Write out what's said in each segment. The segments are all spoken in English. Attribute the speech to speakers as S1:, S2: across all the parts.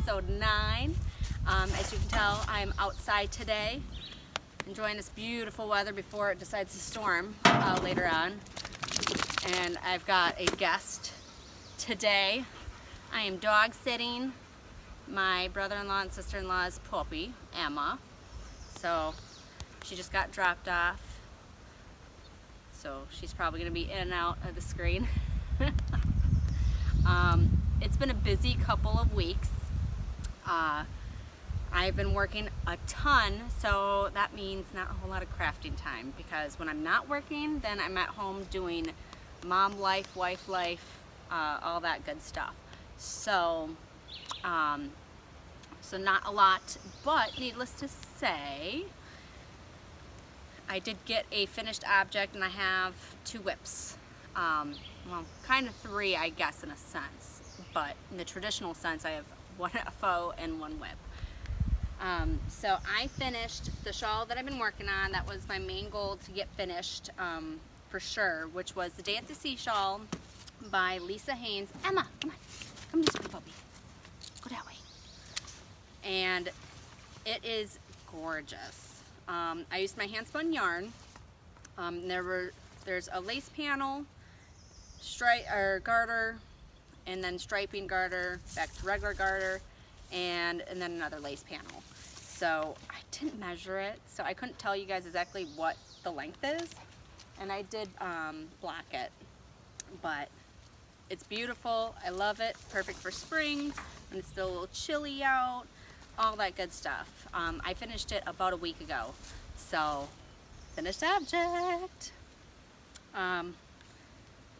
S1: episode 9. As you can tell, I'm outside today, enjoying this beautiful weather before it decides to storm later on. And I've got a guest today. I am dog sitting my brother-in-law and sister-in-law's puppy, Emma. So she just got dropped off. So she's probably going to be in and out of the screen. It's been a busy couple of weeks. I've been working a ton, so that means not a whole lot of crafting time, because when I'm not working, then I'm at home doing mom life, wife life, all that good stuff. So, so not a lot, but needless to say, I did get a finished object, and I have 2 whips. Well, kind of 3, I guess, in a sense, but in the traditional sense, I have 1 faux and 1 whip. So I finished the shawl that I've been working on. That was my main goal to get finished for sure, which was the Day at the Sea shawl by Lisa Haynes. Emma, come on, come this way, puppy. Go that way. And it is gorgeous. I used my hand spun yarn. There's a lace panel, garter, and then striping garter, back to regular garter, and then another lace panel. So I didn't measure it, so I couldn't tell you guys exactly what the length is, and I did block it, but it's beautiful. I love it. Perfect for spring when it's still a little chilly out, all that good stuff. I finished it about a week ago, so finished object. I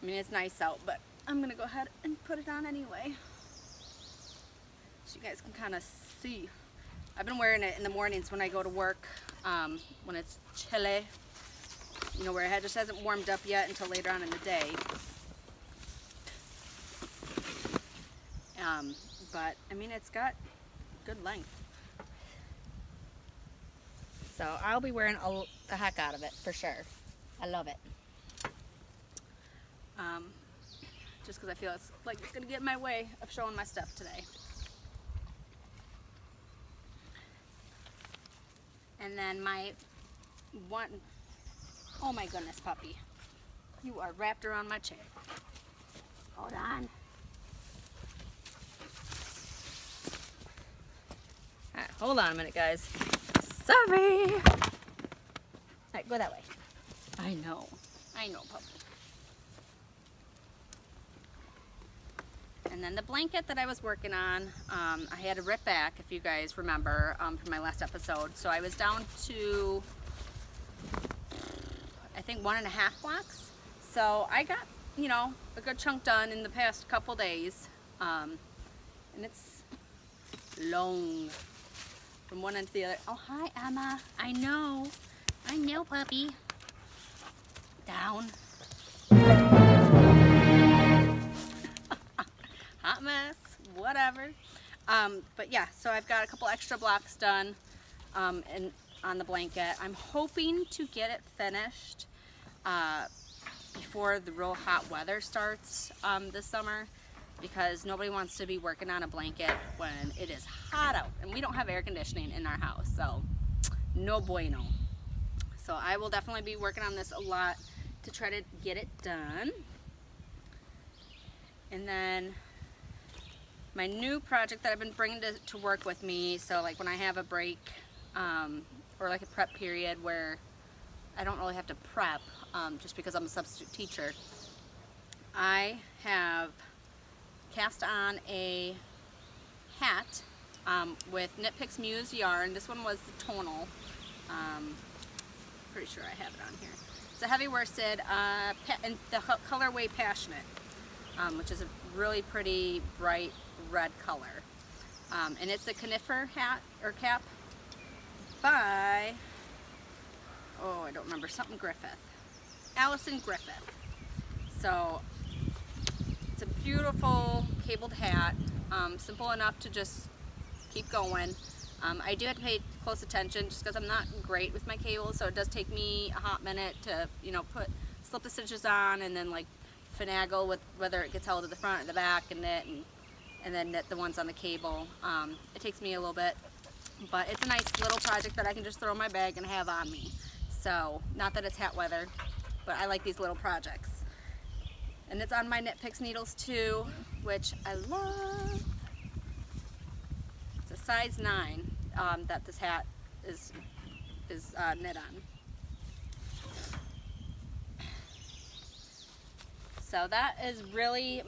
S1: mean, it's nice out, but I'm gonna go ahead and put it on anyway, so you guys can kind of see. I've been wearing it in the mornings when I go to work, when it's chilly, you know, where it just hasn't warmed up yet until later on in the day. But I mean, it's got good length, so I'll be wearing the heck out of it for sure. I love it. Just because I feel it's like it's gonna get in my way of showing my stuff today. And then oh my goodness, puppy, you are wrapped around my chair. Hold on. All right, hold on a minute, guys. Sorry. All right, go that way. I know, puppy. And then the blanket that I was working on, I had to rip back, if you guys remember, from my last episode. So I was down to, I think, 1.5 blocks. So I got, you know, a good chunk done in the past couple days. And it's long from one end to the other. Oh, hi, Emma. I know, puppy. Down. Hot mess, whatever. But yeah, so I've got a couple extra blocks done and on the blanket. I'm hoping to get it finished before the real hot weather starts this summer, because nobody wants to be working on a blanket when it is hot out, and we don't have air conditioning in our house, so no bueno. So I will definitely be working on this a lot to try to get it done. And then my new project that I've been bringing to work with me, so like when I have a break or like a prep period where I don't really have to prep just because I'm a substitute teacher, I have cast on a hat with Knit Picks Muse yarn. This one was the tonal. Pretty sure I have it on here. It's a heavy worsted and the colorway Passionate, which is a really pretty bright red color, and it's a Conifer hat or cap by, oh, I don't remember, something Griffith, Allison Griffith. So it's a beautiful cabled hat, simple enough to just keep going. I do have to pay close attention just because I'm not great with my cables, so it does take me a hot minute to, you know, slip the stitches on and then like finagle with whether it gets held to the front or the back and knit and and then knit the ones on the cable. It takes me a little bit, but it's a nice little project that I can just throw in my bag and have on me. So, not that it's hat weather, but I like these little projects. And it's on my Knit Picks needles too, which I love. It's a size 9 that this hat is knit on. So that is really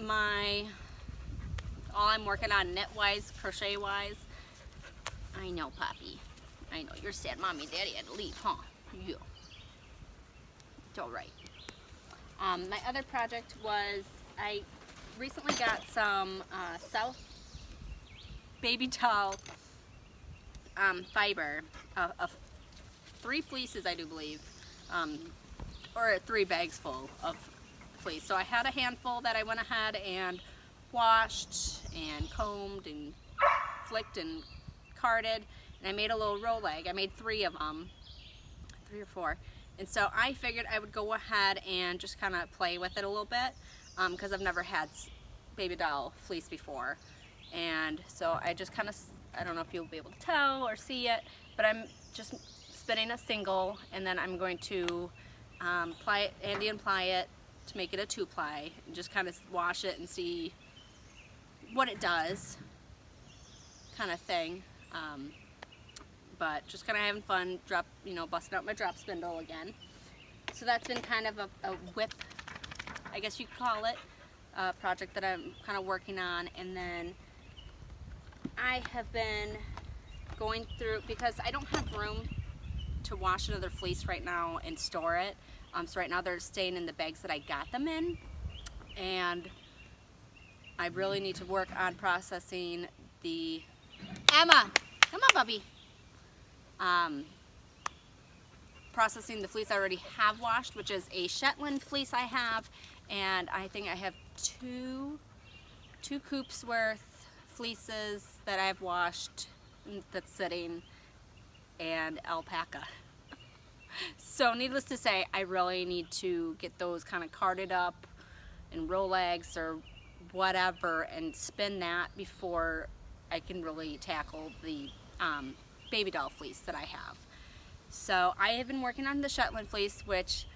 S1: all I'm working on knit-wise, crochet-wise. I know, Poppy. I know, you're sad. Mommy and Daddy had to leave, huh? Yeah. It's alright. My other project was, I recently got some South Babydoll fiber, of 3 fleeces, I do believe, or 3 bags full of fleece. So I had a handful that I went ahead and washed and combed and flicked and carded, and I made a little row leg. I made 3 of them, 3 or 4. And so I figured I would go ahead and just kind of play with it a little bit, because I've never had Babydoll fleece before. And so I just kind of, I don't know if you'll be able to tell or see it, but I'm just spinning a single, and then I'm going to ply it, Andean ply it to make it a 2-ply, and just kind of wash it and see what it does, kind of thing. But just kind of having fun, busting out my drop spindle again. So that's been kind of a whip, I guess you could call it, project that I'm kind of working on. And then I have been going through, because I don't have room to wash another fleece right now and store it. So right now they're staying in the bags that I got them in. And I really need to work on processing the... Emma! Come on, puppy! Processing the fleece I already have washed, which is a Shetland fleece I have, and I think I have two coops worth fleeces that I've washed that's sitting, and alpaca. So needless to say, I really need to get those kind of carded up in row legs or whatever and spin that before I can really tackle the Babydoll fleece that I have. So I have been working on the Shetland fleece, which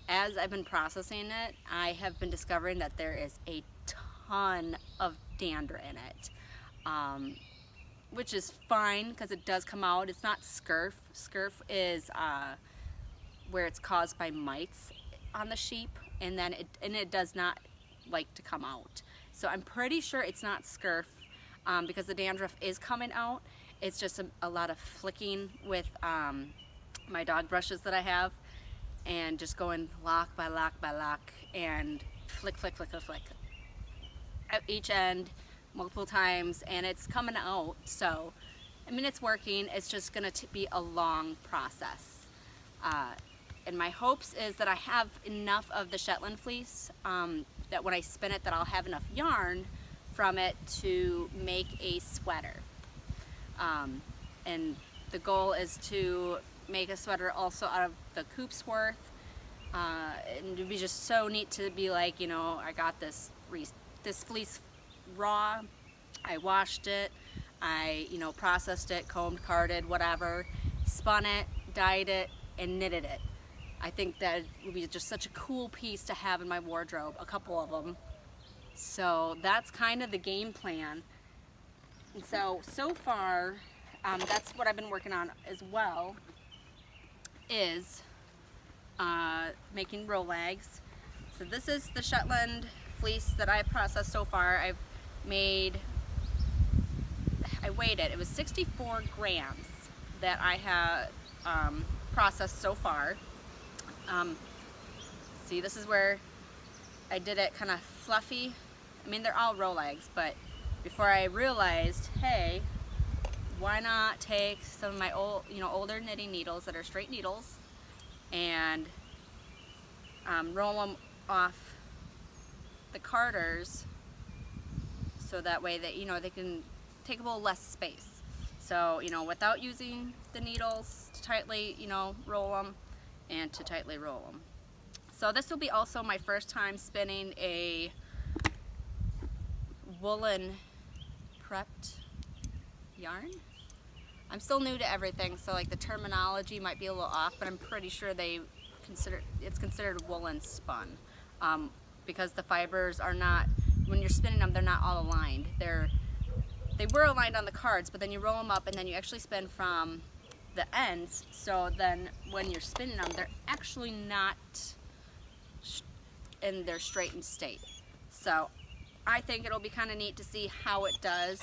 S1: as I've been processing it, I have been discovering that there is a ton of dander in it, which is fine because it does come out. It's not scurf. Scurf is where it's caused by mites on the sheep, and then it does not like to come out. So I'm pretty sure it's not scurf, because the dandruff is coming out. It's just a lot of flicking with my dog brushes that I have, and just going lock by lock by lock and flick, flick, flick, flick, flick at each end multiple times, and it's coming out. So I mean, it's working. It's just gonna be a long process. And my hopes is that I have enough of the Shetland fleece, that when I spin it, that I'll have enough yarn from it to make a sweater. And the goal is to make a sweater also out of the coop's worth. And it'd be just so neat to be like, I got this fleece raw, I washed it, I processed it, combed, carded, whatever, spun it, dyed it, and knitted it. I think that would be just such a cool piece to have in my wardrobe, a couple of them. So that's kind of the game plan. And so far, that's what I've been working on as well, is making row legs. So this is the Shetland fleece that I've processed so far. I weighed it. It was 64 grams that I had processed so far. See, this is where I did it kind of fluffy. I mean, they're all row legs, but before I realized, hey, why not take some of my older knitting needles that are straight needles and roll them off the carders, so that way that they can take a little less space. So without using the needles to tightly roll them and to tightly roll them. So this will be also my first time spinning a woolen prepped yarn. I'm still new to everything, so like the terminology might be a little off, but I'm pretty sure it's considered woolen spun, because the fibers are not, when you're spinning them, they're not all aligned. They were aligned on the cards, but then you roll them up and then you actually spin from the ends, so then when you're spinning them, they're actually not in their straightened state. So I think it'll be kind of neat to see how it does.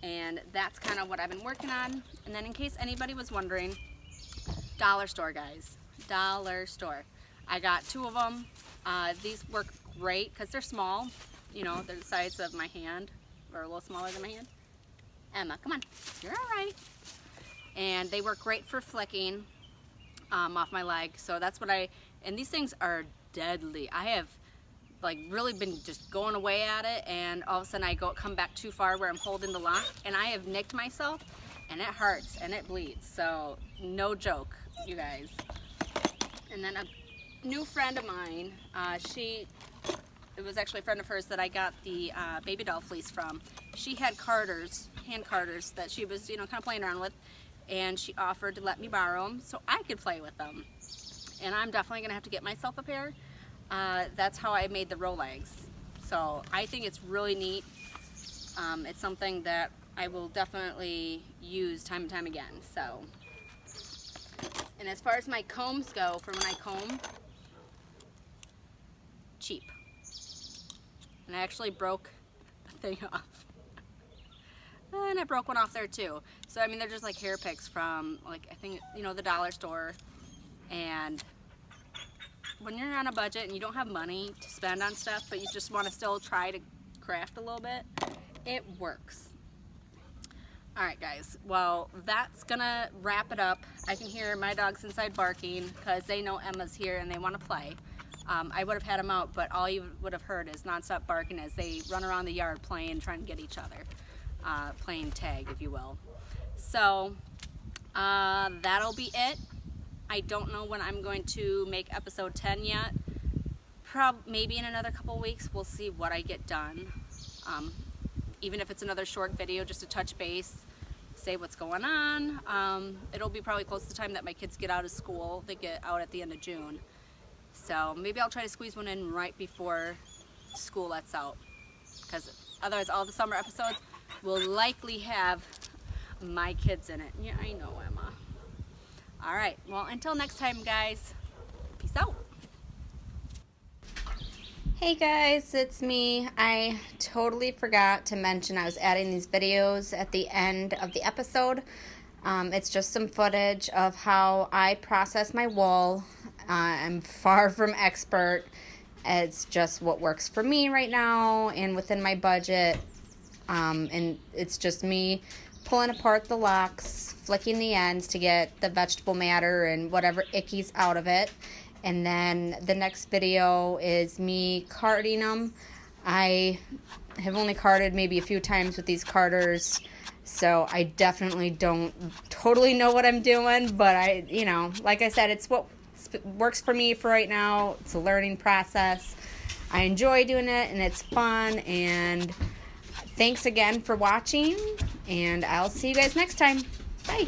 S1: And that's kind of what I've been working on. And then in case anybody was wondering, dollar store, guys, dollar store. I got 2 of them. These work great because they're small. You know, they're the size of my hand, or a little smaller than my hand. Emma, come on, you're all right. And they work great for flicking off my leg. So that's what and these things are deadly. I have like really been just going away at it, and all of a sudden I come back too far where I'm holding the lock, and I have nicked myself, and it hurts and it bleeds. So no joke, you guys. And then a new friend of mine, it was actually a friend of hers that I got the Babydoll fleece from. She had carders, hand carders, that she was, you know, kind of playing around with, and she offered to let me borrow them so I could play with them. And I'm definitely gonna have to get myself a pair. That's how I made the row legs. So I think it's really neat. It's something that I will definitely use time and time again. So, and as far as my combs go, for when I comb, cheap. And I actually broke a thing off. And I broke one off there too. So I mean, they're just like hair picks from, like, I think, you know, the dollar store. And when you're on a budget and you don't have money to spend on stuff, but you just want to still try to craft a little bit, it works. Alright guys, well, that's gonna wrap it up. I can hear my dogs inside barking because they know Emma's here and they want to play. I would have had them out, but all you would have heard is nonstop barking as they run around the yard playing, trying to get each other. Playing tag, if you will. So, that'll be it. I don't know when I'm going to make episode 10 yet. Maybe in another couple weeks. We'll see what I get done. Even if it's another short video just to touch base, say what's going on. It'll be probably close to the time that my kids get out of school. They get out at the end of June. So maybe I'll try to squeeze one in right before school lets out. Because otherwise all the summer episodes will likely have my kids in it. Yeah, I know, Emma. Alright, well, until next time, guys, peace out. Hey guys, it's me. I totally forgot to mention I was adding these videos at the end of the episode. It's just some footage of how I process my wool. I'm far from expert. It's just what works for me right now and within my budget. And it's just me pulling apart the locks, flicking the ends to get the vegetable matter and whatever ickies out of it. And then the next video is me carding them. I have only carded maybe a few times with these carders, so I definitely don't totally know what I'm doing, but you know, like I said, it's what works for me for right now. It's a learning process. I enjoy doing it and it's fun, and thanks again for watching, and I'll see you guys next time. Bye.